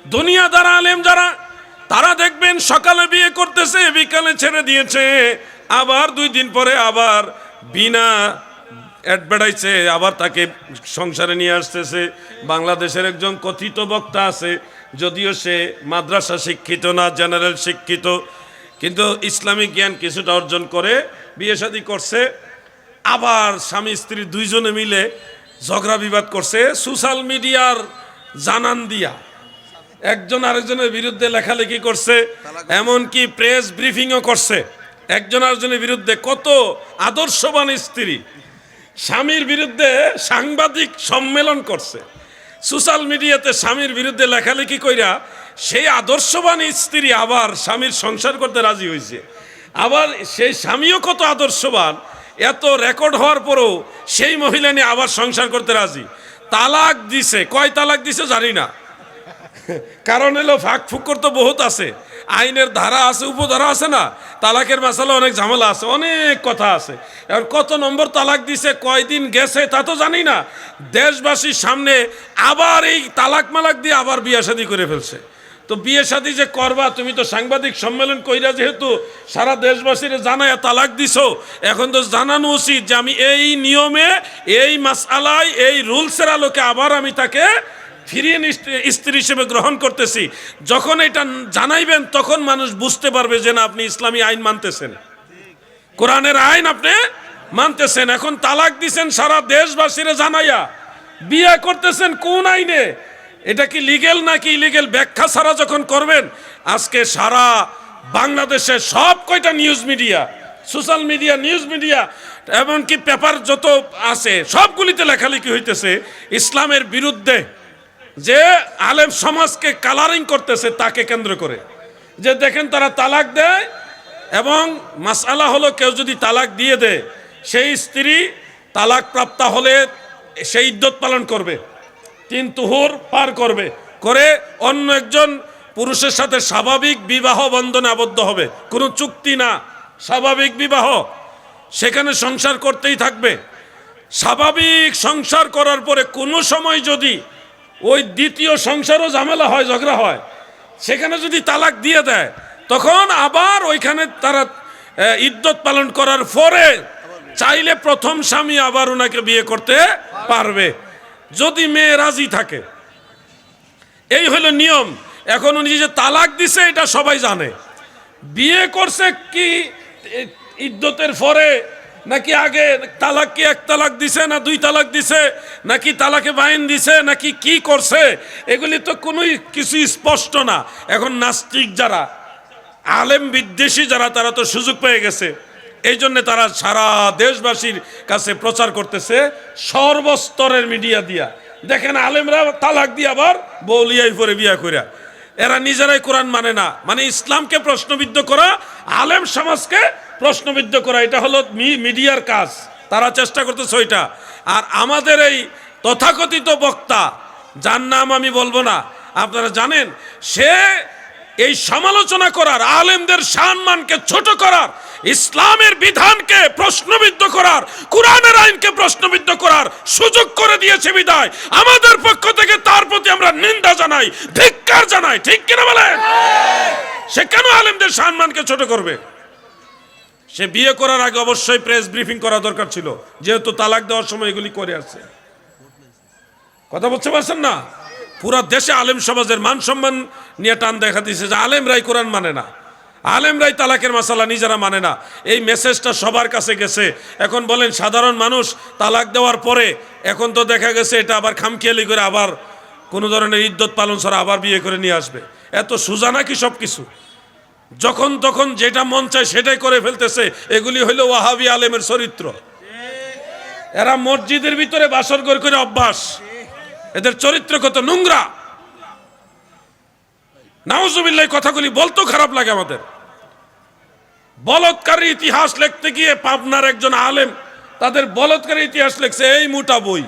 দুনিয়াদার আলেম যারা, তারা দেখবেন সকালে বিয়ে করতেছে, বিকালে ছেড়ে দিয়েছে, আবার 2 দিন পরে আবার বিনা অ্যাডভার্টাইজে আবার তাকে সংসারে নিয়ে আসতেছে। বাংলাদেশের একজন কথিত বক্তা আছে, যদিও সে মাদ্রাসা শিক্ষিত না, জেনারেল শিক্ষিত, কিন্তু ইসলামিক জ্ঞান কিছুটা অর্জন করে বিয়ে শাদী করছে। আবার স্বামী স্ত্রী দুইজনে মিলে ঝগড়া বিবাদ করছে সোশ্যাল মিডিয়ার জানান দিয়া, একজন আরেকজনের বিরুদ্ধে লেখালেখি করছে, এমনকি প্রেস ব্রিফিংও করছে একজন আরেকজনের বিরুদ্ধে। কত আদর্শবান স্ত্রী স্বামীর বিরুদ্ধে সাংবাদিক সম্মেলন করছে, সোশ্যাল মিডিয়াতে স্বামীর বিরুদ্ধে লেখালেখি কইরা সেই আদর্শবান স্ত্রী আবার স্বামীর সংসার করতে রাজি হয়েছে। আবার সেই স্বামীও কত আদর্শবান, এত রেকর্ড হওয়ার পরেও সেই মহিলা নিয়ে আবার সংসার করতে রাজি। তালাক দিছে, কয় তালাক দিছে জানি না, কারণ এলো ফাঁক ফুকর তো বহুত আছে, আইনের ধারা আছে, উপধারা আছে না, তালাকের মাসালা অনেক ঝামেলা আছে, অনেক কথা আছে। আর কত নম্বর তালাক দিছে, কয়দিন গেছে তা তো জানি না, দেশবাসীর সামনে আবার এই তালাক মালাক দিয়ে আবার বিয়ে শাদী করে ফেলছে। তো বিয়ে শাদী যে করবা, তুমি তো সাংবাদিক সম্মেলন কইরা যেহেতু সারা দেশবাসীর জানায় তালাক দিছো, এখন তো জানানো উচিত যে আমি এই নিয়মে, এই মাসআলায়, এই রুলসের আলোকে আবার আমি তাকে ফিরিয়ে স্ত্রী হিসেবে গ্রহণ করতেছি। যখন এটা জানাইবেন তখন মানুষ বুঝতে পারবে যে না, আপনি ইসলামী আইন মানতেছেন, কোরআনের আইন আপনি মানতেছেন। এখন তালাক দিছেন সারা দেশবাসীরে জানাইয়া, বিয়ে করতেছেন কোন আইনে, এটা কি লিগেল নাকি ইলিগেল ব্যাখ্যা ছাড়া যখন করবেন, আজকে সারা বাংলাদেশে সব কয়টা news media, social media, news media, এমনকি পেপার যত আছে সবগুলিতে লেখালেখি হইতেছে ইসলামের বিরুদ্ধে, যে আলেম সমাজকে কালারিং করতেছে তাকে কেন্দ্র করে। যে দেখেন তারা তালাক দেয়, এবং মাসআলা হলো কেউ যদি তালাক দিয়ে দেয়, সেই স্ত্রী তালাক প্রাপ্তা হলে সেই ইদ্যত পালন করবে, 3 তুহুর পার করবে, করে অন্য একজন পুরুষের সাথে স্বাভাবিক বিবাহ বন্ধনে আবদ্ধ হবে, কোনো চুক্তি না, স্বাভাবিক বিবাহ, সেখানে সংসার করতেই থাকবে। স্বাভাবিক সংসার করার পরে কোনো সময় যদি ওই দ্বিতীয় সংসারও ঝামেলা হয়, ঝগড়া হয়, সেখানে যদি তালাক দিয়ে দেয়, তখন আবার ওইখানে তারা ইদ্যত পালন করার পরে চাইলে প্রথম স্বামী আবার ওনাকে বিয়ে করতে পারবে, যদি মেয়ে রাজি থাকে। এই হলো নিয়ম। এখন উনি যে তালাক দিছে এটা সবাই জানে, বিয়ে করছে কি ইদ্যতের পরে নাকি আগে, তালাক কি 1 তালাক দিছে না 2 তালাক দিছে, নাকি তালাকে বাইন দিছে, নাকি কি করছে, এগুলি তো কোনো কিছু স্পষ্ট না। এখন নাস্তিক যারা, আলেম বিদ্বেষী যারা, তারা তো সুযোগ পেয়ে গেছে, এই জন্য তারা সারা দেশবাসীর কাছে প্রচার করতেছে সর্বস্তরের মিডিয়া দিয়া। দেখেন আলেমরা তালাক দিয়ে আবার বউলিয়াই পরে বিয়া কইরা, এরা নিজেরাই কোরআন মানে না, মানে ইসলামকে প্রশ্নবিদ্ধ করা, আলেম সমাজকে প্রশ্নবিদ্ধ করা, এটা হলো মিডিয়ার কাজ, তারা চেষ্টা করতেছে ওইটা। আর আমাদের এই তথাকথিত বক্তা, যার নাম আমি বলবো না, আপনারা জানেন, সে এই সমালোচনা করার, আলেমদের সম্মানকে ছোট করার, ইসলামের বিধানকে প্রশ্নবিদ্ধ করার, কোরআনের আইনকে প্রশ্নবিদ্ধ করার সুযোগ করে দিয়েছে বিদায় আমাদের পক্ষ থেকে তার প্রতি আমরা নিন্দা জানাই, ধিক্কার জানাই। ঠিক কিনা বলেন? সে কেন আলেমদের সম্মানকে ছোট করবে? সে বিয়ে করার আগে অবশ্যই প্রেস ব্রিফিং করা দরকার ছিল, যেহেতু তালাক দেওয়ার সময় এগুলি করে আসছে। কথা বুঝতে পারছেন না? পুরা দেশে আলেম সমাজের মান সম্মান নিয়ে টান দেখা দিয়েছে যে আলেমরাই কোরআন মানে না, আলেমরাই তালাকের মাসালা নিজেরা মানে না। এই মেসেজটা সবার কাছে গেছে। এখন বলেন সাধারণ মানুষ তালাক দেওয়ার পরে এখন তো দেখা গেছে এটা আবার খামখেয়ালি করে আবার কোনো ধরনের ইদ্যত পালন ছাড়া আবার বিয়ে করে নিয়ে আসবে। এত সোজা নাকি সব কিছু? যখন তখন যেটা মন চায় সেটাই করে ফেলতেছে। এগুলি হইল ওয়াহাবি আলেমের চরিত্র। এরা মসজিদের ভিতরে বাসর করে অভ্যাস, এদের চরিত্র কত নোংরা। নাউজুবিল্লাহ, কথাগুলি বলতেও খারাপ লাগে আমাদের। বলৎকারী ইতিহাস লিখতে গিয়ে পাবনার একজন আলেম তাদের বলৎকারী ইতিহাস লিখছে এই মোটা বই।